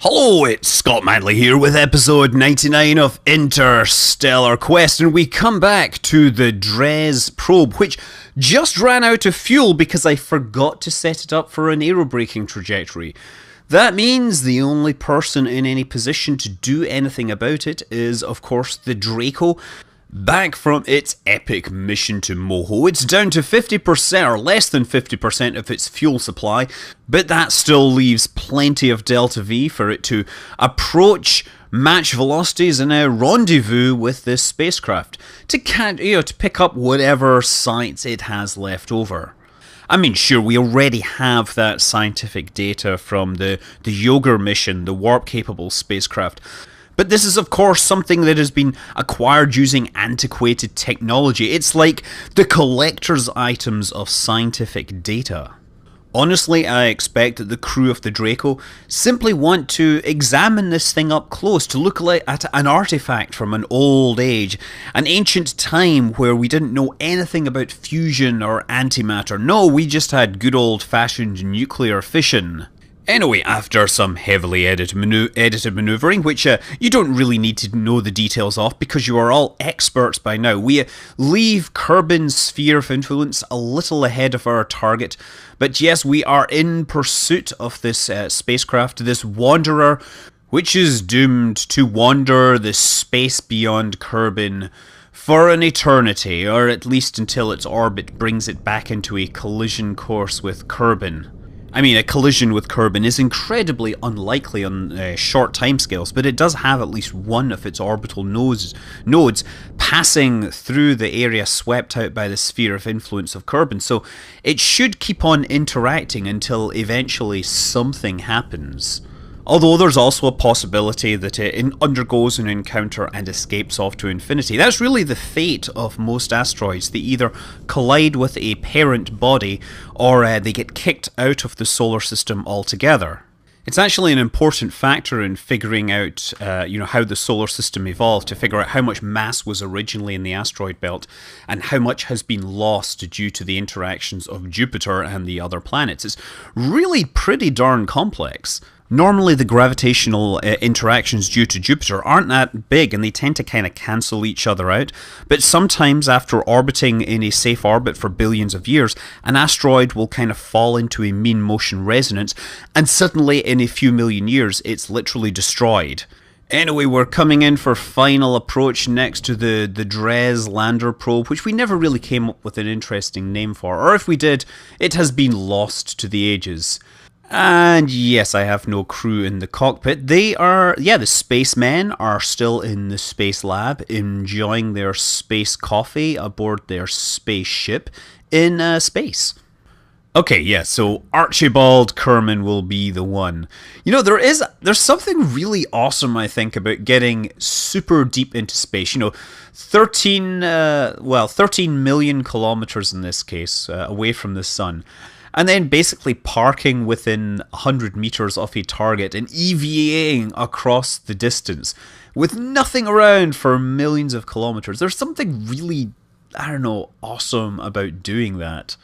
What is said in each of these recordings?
Hello, it's Scott Manley here with episode 99 of Interstellar Quest, and we come back to the Dres probe, which just ran out of fuel because I forgot to set it up for an aerobraking trajectory. That means the only person in any position to do anything about it is, of course, the Draco. Back from its epic mission to Moho, it's down to 50% or less than 50% of its fuel supply, but that still leaves plenty of delta V for it to approach match velocities and a rendezvous with this spacecraft to pick up whatever science it has left over. I mean, sure, we already have that scientific data from the Yoga mission, the warp-capable spacecraft. But this is, of course, something that has been acquired using antiquated technology. It's like the collector's items of scientific data. Honestly, I expect that the crew of the Draco simply want to examine this thing up close, to look at an artifact from an old age, an ancient time where we didn't know anything about fusion or antimatter. No, we just had good old-fashioned nuclear fission. Anyway, after some heavily edited manoeuvring, which you don't really need to know the details of because you are all experts by now, we leave Kerbin's sphere of influence a little ahead of our target. But yes, we are in pursuit of this spacecraft, this wanderer, which is doomed to wander the space beyond Kerbin for an eternity, or at least until its orbit brings it back into a collision course with Kerbin. I mean, a collision with Kerbin is incredibly unlikely on short timescales, but it does have at least one of its orbital nodes passing through the area swept out by the sphere of influence of Kerbin, so it should keep on interacting until eventually something happens. Although there's also a possibility that it undergoes an encounter and escapes off to infinity. That's really the fate of most asteroids. They either collide with a parent body or they get kicked out of the solar system altogether. It's actually an important factor in figuring out how the solar system evolved, to figure out how much mass was originally in the asteroid belt and how much has been lost due to the interactions of Jupiter and the other planets. It's really pretty darn complex. Normally the gravitational interactions due to Jupiter aren't that big and they tend to kind of cancel each other out, but sometimes after orbiting in a safe orbit for billions of years, an asteroid will kind of fall into a mean motion resonance and suddenly in a few million years it's literally destroyed. Anyway, we're coming in for final approach next to the Dres lander probe, which we never really came up with an interesting name for, or if we did, it has been lost to the ages. And yes, I have no crew in the cockpit. The spacemen are still in the space lab, enjoying their space coffee aboard their spaceship in space. Okay, yeah, so Archibald Kerman will be the one. You know, there's something really awesome, I think, about getting super deep into space. 13 million kilometers in this case, away from the sun. And then basically parking within 100 meters of a target and EVAing across the distance with nothing around for millions of kilometers. There's something really, awesome about doing that.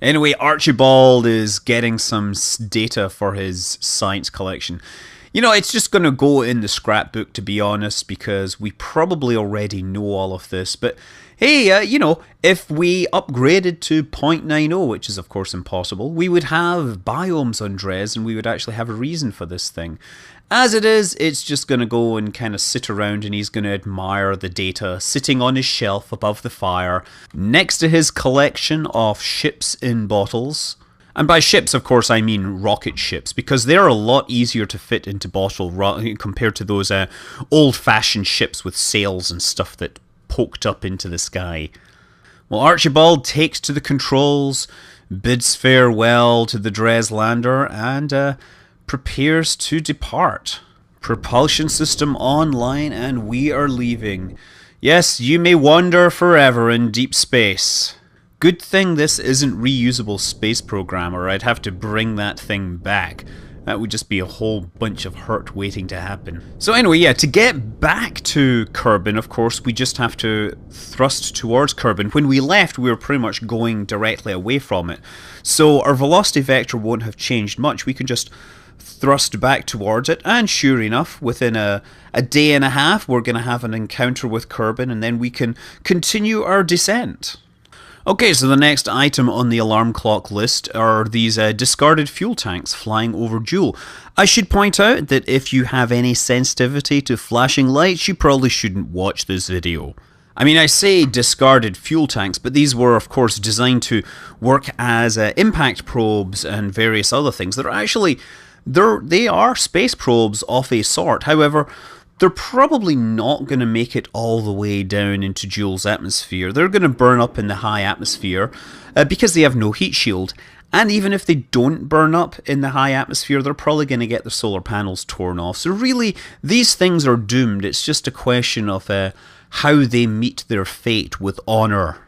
Anyway, Archibald is getting some data for his science collection. It's just going to go in the scrapbook, to be honest, because we probably already know all of this. But hey, if we upgraded to 0.90, which is of course impossible, we would have biomes on Dres and we would actually have a reason for this thing. As it is, it's just going to go and kind of sit around and he's going to admire the data sitting on his shelf above the fire next to his collection of ships in bottles. And by ships, of course, I mean rocket ships, because they're a lot easier to fit into bottle compared to those old-fashioned ships with sails and stuff that poked up into the sky. Well, Archibald takes to the controls, bids farewell to the Dres lander, and prepares to depart. Propulsion system online, and we are leaving. Yes, you may wander forever in deep space. Good thing this isn't reusable space program, or I'd have to bring that thing back. That would just be a whole bunch of hurt waiting to happen. So anyway, yeah, to get back to Kerbin, of course, we just have to thrust towards Kerbin. When we left, we were pretty much going directly away from it. So our velocity vector won't have changed much. We can just thrust back towards it, and sure enough, within a day and a half, we're going to have an encounter with Kerbal, and then we can continue our descent. Okay, so the next item on the alarm clock list are these discarded fuel tanks flying over Joule. I should point out that if you have any sensitivity to flashing lights, you probably shouldn't watch this video. I mean, I say discarded fuel tanks, but these were, of course, designed to work as impact probes and various other things. They are space probes of a sort. However, they're probably not going to make it all the way down into Joule's atmosphere. They're going to burn up in the high atmosphere because they have no heat shield. And even if they don't burn up in the high atmosphere, they're probably going to get their solar panels torn off. So really, these things are doomed. It's just a question of how they meet their fate with honor.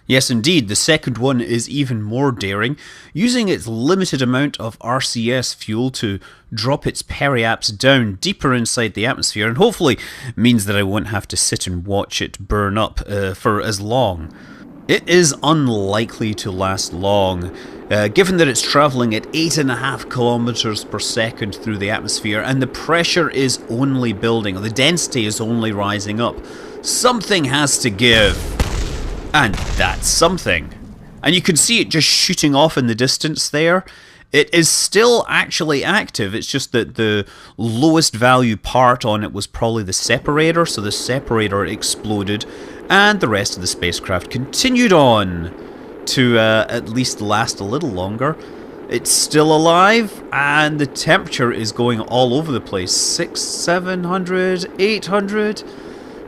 Yes, indeed, the second one is even more daring, using its limited amount of RCS fuel to drop its periaps down deeper inside the atmosphere, and hopefully means that I won't have to sit and watch it burn up for as long. It is unlikely to last long, given that it's travelling at 8.5 kilometers per second through the atmosphere, and the pressure is only building, or the density is only rising up. Something has to give. And that's something. And you can see it just shooting off in the distance there. It is still actually active, it's just that the lowest value part on it was probably the separator, so the separator exploded, and the rest of the spacecraft continued on to at least last a little longer. It's still alive, and the temperature is going all over the place. 600, 700, 800,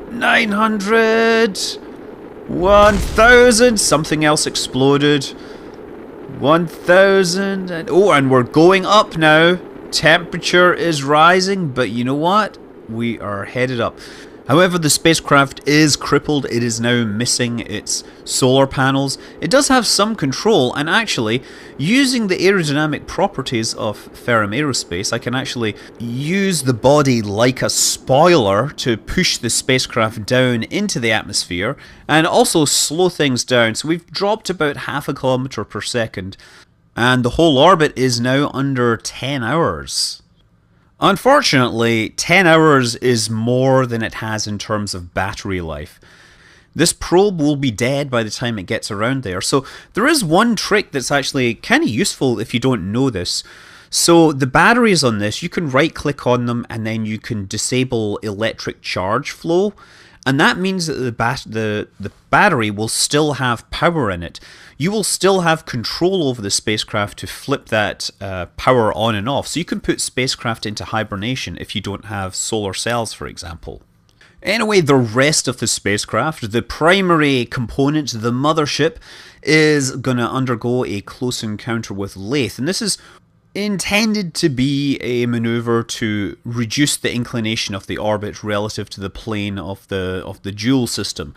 900... 1,000, something else exploded. 1,000, and we're going up now. Temperature is rising, but you know what? We are headed up. However, the spacecraft is crippled. It is now missing its solar panels. It does have some control, and actually, using the aerodynamic properties of Ferrum Aerospace, I can actually use the body like a spoiler to push the spacecraft down into the atmosphere, and also slow things down. So we've dropped about 0.5 kilometer per second, and the whole orbit is now under 10 hours. Unfortunately, 10 hours is more than it has in terms of battery life. This probe will be dead by the time it gets around there. So there is one trick that's actually kind of useful if you don't know this. So the batteries on this, you can right click on them and then you can disable electric charge flow. And that means that the battery will still have power in it. You will still have control over the spacecraft to flip that power on and off. So you can put spacecraft into hibernation if you don't have solar cells, for example. Anyway, the rest of the spacecraft, the primary component, the mothership, is going to undergo a close encounter with Lathe. And this is intended to be a maneuver to reduce the inclination of the orbit relative to the plane of the Joule system.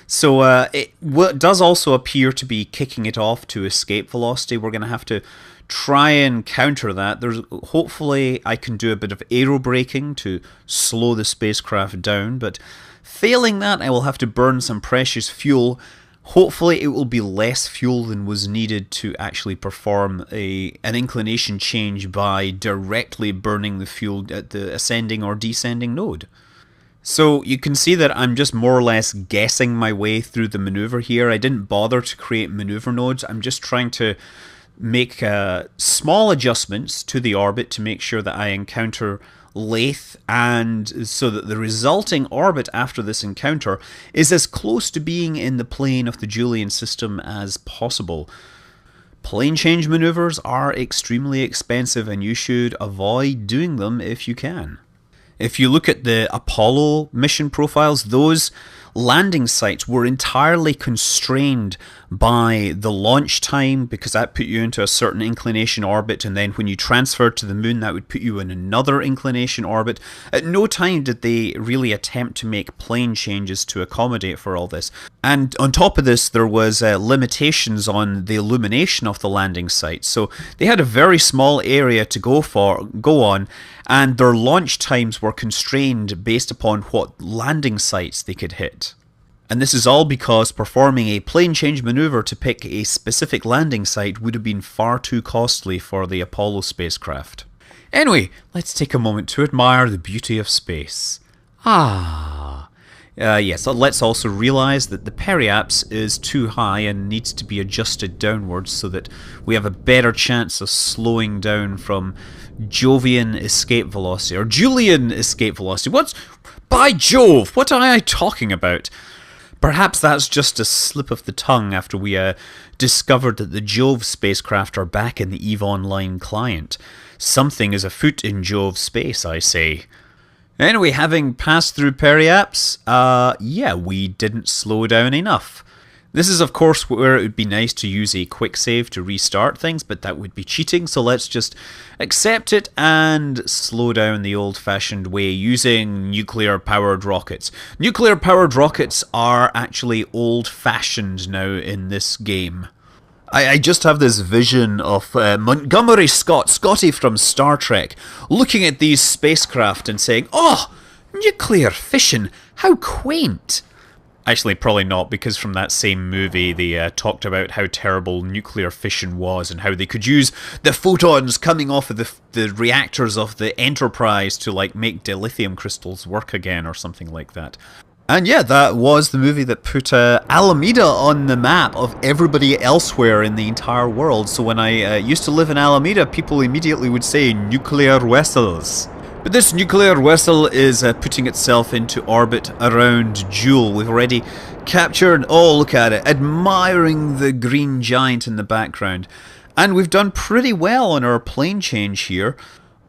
So it does also appear to be kicking it off to escape velocity. We're going to have to try and counter that. Hopefully I can do a bit of aerobraking to slow the spacecraft down, but failing that I will have to burn some precious fuel. Hopefully it will be less fuel than was needed to actually perform an inclination change by directly burning the fuel at the ascending or descending node. So you can see that I'm just more or less guessing my way through the maneuver here. I didn't bother to create maneuver nodes. I'm just trying to make small adjustments to the orbit to make sure that I encounter Lathe, and so that the resulting orbit after this encounter is as close to being in the plane of the Julian system as possible. Plane change maneuvers are extremely expensive and you should avoid doing them if you can. If you look at the Apollo mission profiles, those landing sites were entirely constrained by the launch time, because that put you into a certain inclination orbit, and then when you transferred to the moon that would put you in another inclination orbit. At no time did they really attempt to make plane changes to accommodate for all this. And on top of this, there was limitations on the illumination of the landing site, so they had a very small area to go on, and their launch times were constrained based upon what landing sites they could hit. And this is all because performing a plane change maneuver to pick a specific landing site would have been far too costly for the Apollo spacecraft. Anyway, let's take a moment to admire the beauty of space. Yes, let's also realise that the periaps is too high and needs to be adjusted downwards so that we have a better chance of slowing down from Jovian escape velocity, or Julian escape velocity. By Jove, what am I talking about? Perhaps that's just a slip of the tongue after we discovered that the Jove spacecraft are back in the EVE Online client. Something is afoot in Jove space, I say. Anyway, having passed through periaps, we didn't slow down enough. This is, of course, where it would be nice to use a quick save to restart things, but that would be cheating, so let's just accept it and slow down the old-fashioned way using nuclear-powered rockets. Nuclear-powered rockets are actually old-fashioned now in this game. I just have this vision of Montgomery Scotty from Star Trek, looking at these spacecraft and saying, "Oh, nuclear fission, how quaint." Actually, probably not, because from that same movie they talked about how terrible nuclear fission was and how they could use the photons coming off of the reactors of the Enterprise to make dilithium crystals work again or something like that. And yeah, that was the movie that put Alameda on the map of everybody elsewhere in the entire world. So when I used to live in Alameda, people immediately would say nuclear vessels. But this nuclear vessel is putting itself into orbit around Joule. We've already captured, oh look at it, admiring the green giant in the background. And we've done pretty well on our plane change here.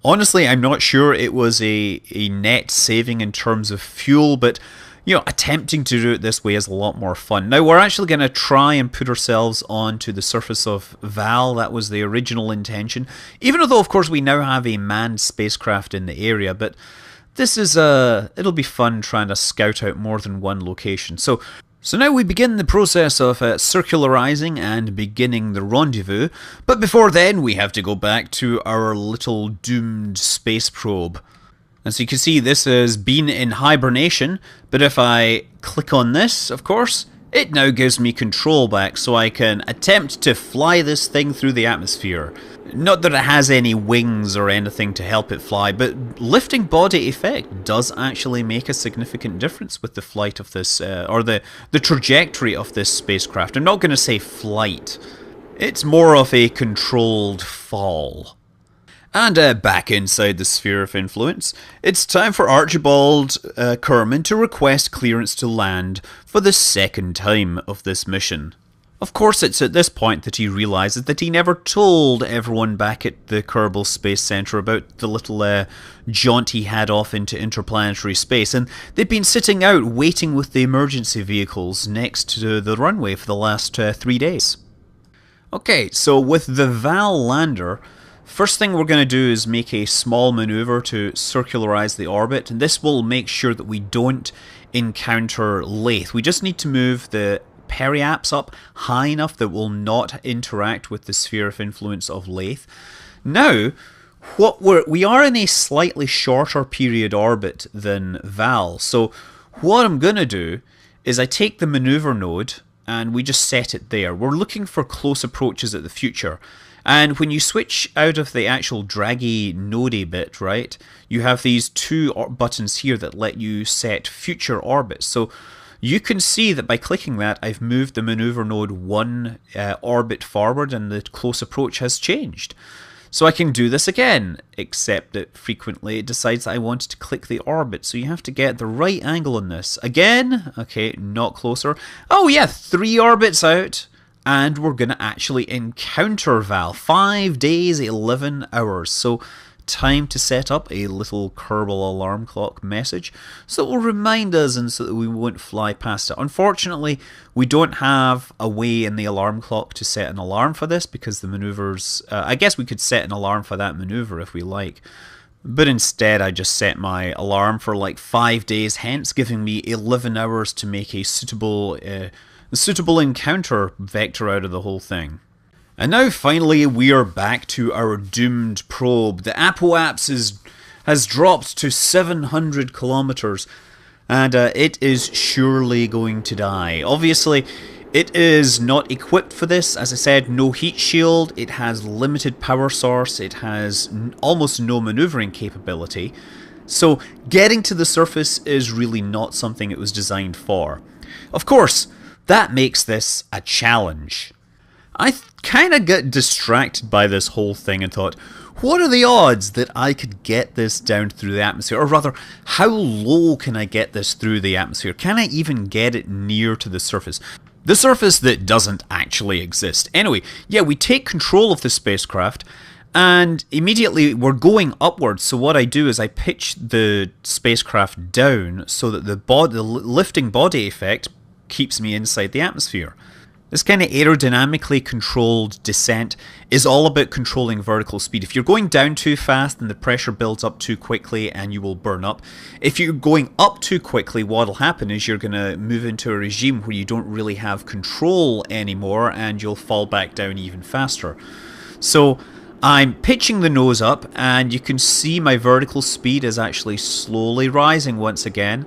Honestly, I'm not sure it was a net saving in terms of fuel, but attempting to do it this way is a lot more fun. Now, we're actually going to try and put ourselves onto the surface of Val. That was the original intention. Even though, of course, we now have a manned spacecraft in the area, but this is it'll be fun trying to scout out more than one location. So now we begin the process of circularizing and beginning the rendezvous. But before then, we have to go back to our little doomed space probe. And so you can see this has been in hibernation, but if I click on this, of course, it now gives me control back so I can attempt to fly this thing through the atmosphere. Not that it has any wings or anything to help it fly, but lifting body effect does actually make a significant difference with the flight of this, or the trajectory of this spacecraft. I'm not going to say flight. It's more of a controlled fall. And back inside the sphere of influence, it's time for Archibald Kerman to request clearance to land for the second time of this mission. Of course, it's at this point that he realises that he never told everyone back at the Kerbal Space Centre about the little jaunt he had off into interplanetary space, and they'd been sitting out waiting with the emergency vehicles next to the runway for the last 3 days. Okay, so with the Val lander, first thing we're going to do is make a small maneuver to circularize the orbit, and this will make sure that we don't encounter Lathe. We just need to move the periaps up high enough that will not interact with the sphere of influence of Lathe. Now, we are in a slightly shorter period orbit than Val, so what I'm going to do is I take the maneuver node and we just set it there. We're looking for close approaches at the future. And when you switch out of the actual draggy node bit, right, you have these two buttons here that let you set future orbits. So you can see that by clicking that, I've moved the maneuver node one orbit forward and the close approach has changed. So I can do this again, except that frequently it decides I want to click the orbit. So you have to get the right angle on this. Again, okay, not closer. Oh yeah, 3 orbits out. And we're going to actually encounter Val. 5 days, 11 hours. So time to set up a little Kerbal alarm clock message so it will remind us and so that we won't fly past it. Unfortunately, we don't have a way in the alarm clock to set an alarm for this because the maneuvers... I guess we could set an alarm for that maneuver if we like. But instead, I just set my alarm for like 5 days hence, giving me 11 hours to make a suitable encounter vector out of the whole thing. And now finally we are back to our doomed probe. The apoapse has dropped to 700 kilometers and it is surely going to die. Obviously, It is not equipped for this. As I said, no heat shield, it has limited power source, it has almost no maneuvering capability. So getting to the surface is really not something it was designed for. Of course, that makes this a challenge. I kind of got distracted by this whole thing and thought, what are the odds that I could get this down through the atmosphere? Or rather, how low can I get this through the atmosphere? Can I even get it near to the surface? The surface that doesn't actually exist. Anyway, yeah, we take control of the spacecraft and immediately we're going upwards. So what I do is I pitch the spacecraft down so that the lifting body effect keeps me inside the atmosphere. This kind of aerodynamically controlled descent is all about controlling vertical speed. If you're going down too fast, then the pressure builds up too quickly and you will burn up. If you're going up too quickly, what will happen is you're going to move into a regime where you don't really have control anymore and you'll fall back down even faster. So I'm pitching the nose up and you can see my vertical speed is actually slowly rising once again.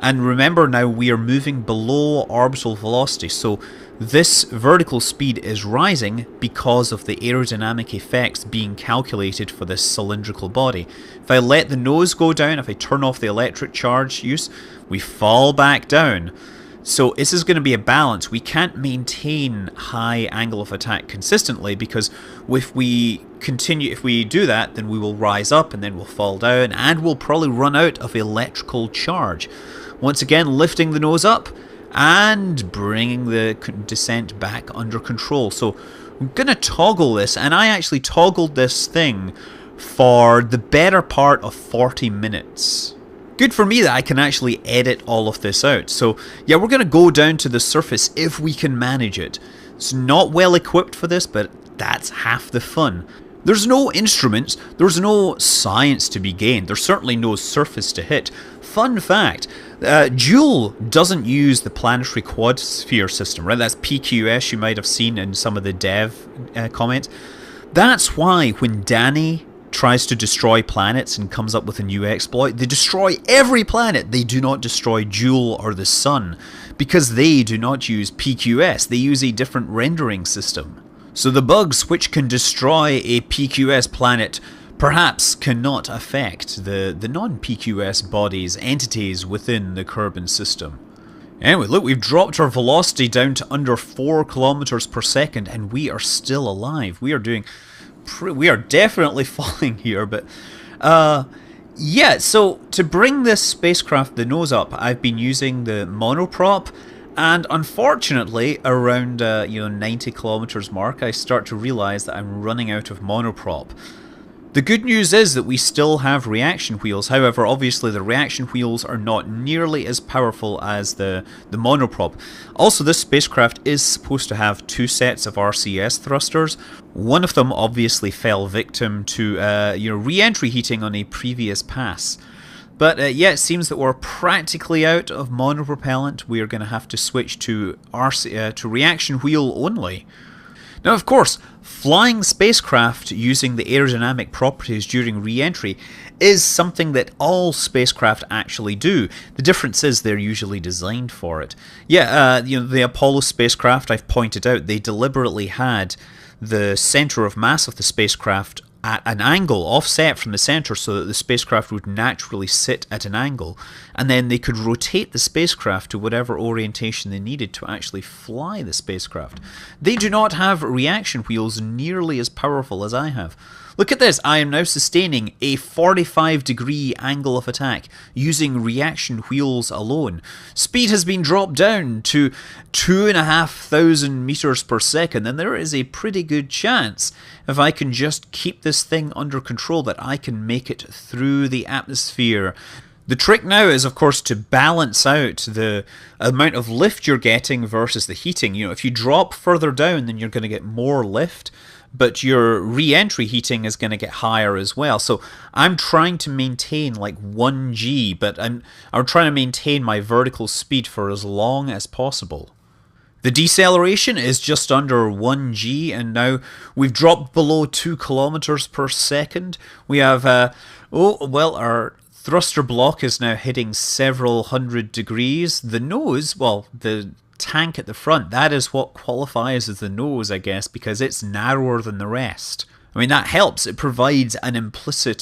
And remember now we are moving below orbital velocity, so this vertical speed is rising because of the aerodynamic effects being calculated for this cylindrical body. If I let the nose go down, if I turn off the electric charge use, we fall back down. So this is going to be a balance. We can't maintain high angle of attack consistently because if we do that, then we will rise up and then we'll fall down and we'll probably run out of electrical charge. Once again, lifting the nose up and bringing the descent back under control. So I'm going to toggle this, and I actually toggled this thing for the better part of 40 minutes. Good for me that I can actually edit all of this out. So yeah, we're going to go down to the surface if we can manage it. It's not well equipped for this, but that's half the fun. There's no instruments, there's no science to be gained, there's certainly no surface to hit. Fun fact, Joule doesn't use the planetary quad sphere system, right? That's PQS you might have seen in some of the dev comments. That's why when Danny tries to destroy planets and comes up with a new exploit, they destroy every planet. They do not destroy Joule or the Sun because they do not use PQS. They use a different rendering system. So the bugs which can destroy a PQS planet perhaps cannot affect the non-PQS bodies, entities within the Kerbal system. Anyway, look, we've dropped our velocity down to under 4 kilometers per second and we are still alive. We are definitely falling here, but yeah, so to bring this spacecraft the nose up, I've been using the monoprop. And unfortunately, around 90 kilometers mark, I start to realize that I'm running out of monoprop. The good news is that we still have reaction wheels. However, obviously the reaction wheels are not nearly as powerful as the monoprop. Also, this spacecraft is supposed to have 2 sets of RCS thrusters. One of them obviously fell victim to re-entry heating on a previous pass. But yeah, it seems that we're practically out of monopropellant. We are going to have to switch to reaction wheel only. Now, of course, flying spacecraft using the aerodynamic properties during re-entry is something that all spacecraft actually do. The difference is they're usually designed for it. Yeah, the Apollo spacecraft, I've pointed out, they deliberately had the center of mass of the spacecraft at an angle offset from the center so that the spacecraft would naturally sit at an angle, and then they could rotate the spacecraft to whatever orientation they needed to actually fly the spacecraft. They do not have reaction wheels nearly as powerful as I have. Look at this, I am now sustaining a 45-degree angle of attack using reaction wheels alone. Speed has been dropped down to 2,500 meters per second, and there is a pretty good chance, if I can just keep this thing under control, that I can make it through the atmosphere. The trick now is, of course, to balance out the amount of lift you're getting versus the heating. If you drop further down, then you're going to get more lift, but your re-entry heating is going to get higher as well. So I'm trying to maintain like 1G, but I'm trying to maintain my vertical speed for as long as possible. The deceleration is just under 1G, and now we've dropped below 2 kilometers per second. We have, our thruster block is now hitting several hundred degrees. The nose, well, the tank at the front. That is what qualifies as the nose, I guess, because it's narrower than the rest. I mean, that helps. It provides an implicit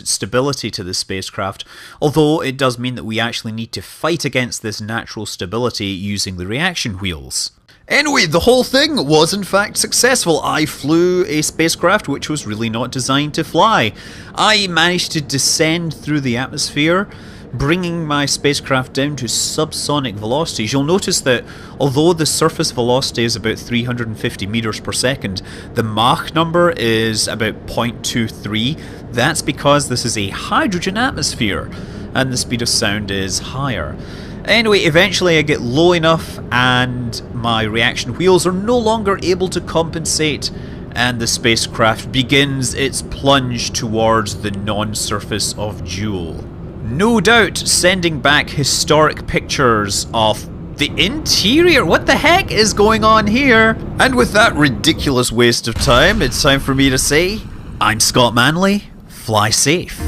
stability to the spacecraft, although it does mean that we actually need to fight against this natural stability using the reaction wheels. Anyway, the whole thing was in fact successful. I flew a spacecraft which was really not designed to fly. I managed to descend through the atmosphere, bringing my spacecraft down to subsonic velocities. You'll notice that although the surface velocity is about 350 meters per second, the Mach number is about 0.23. That's because this is a hydrogen atmosphere and the speed of sound is higher. Anyway, eventually I get low enough and my reaction wheels are no longer able to compensate, and the spacecraft begins its plunge towards the non-surface of Joule. No doubt sending back historic pictures of the interior. What the heck is going on here? And with that ridiculous waste of time, it's time for me to say, I'm Scott Manley, fly safe.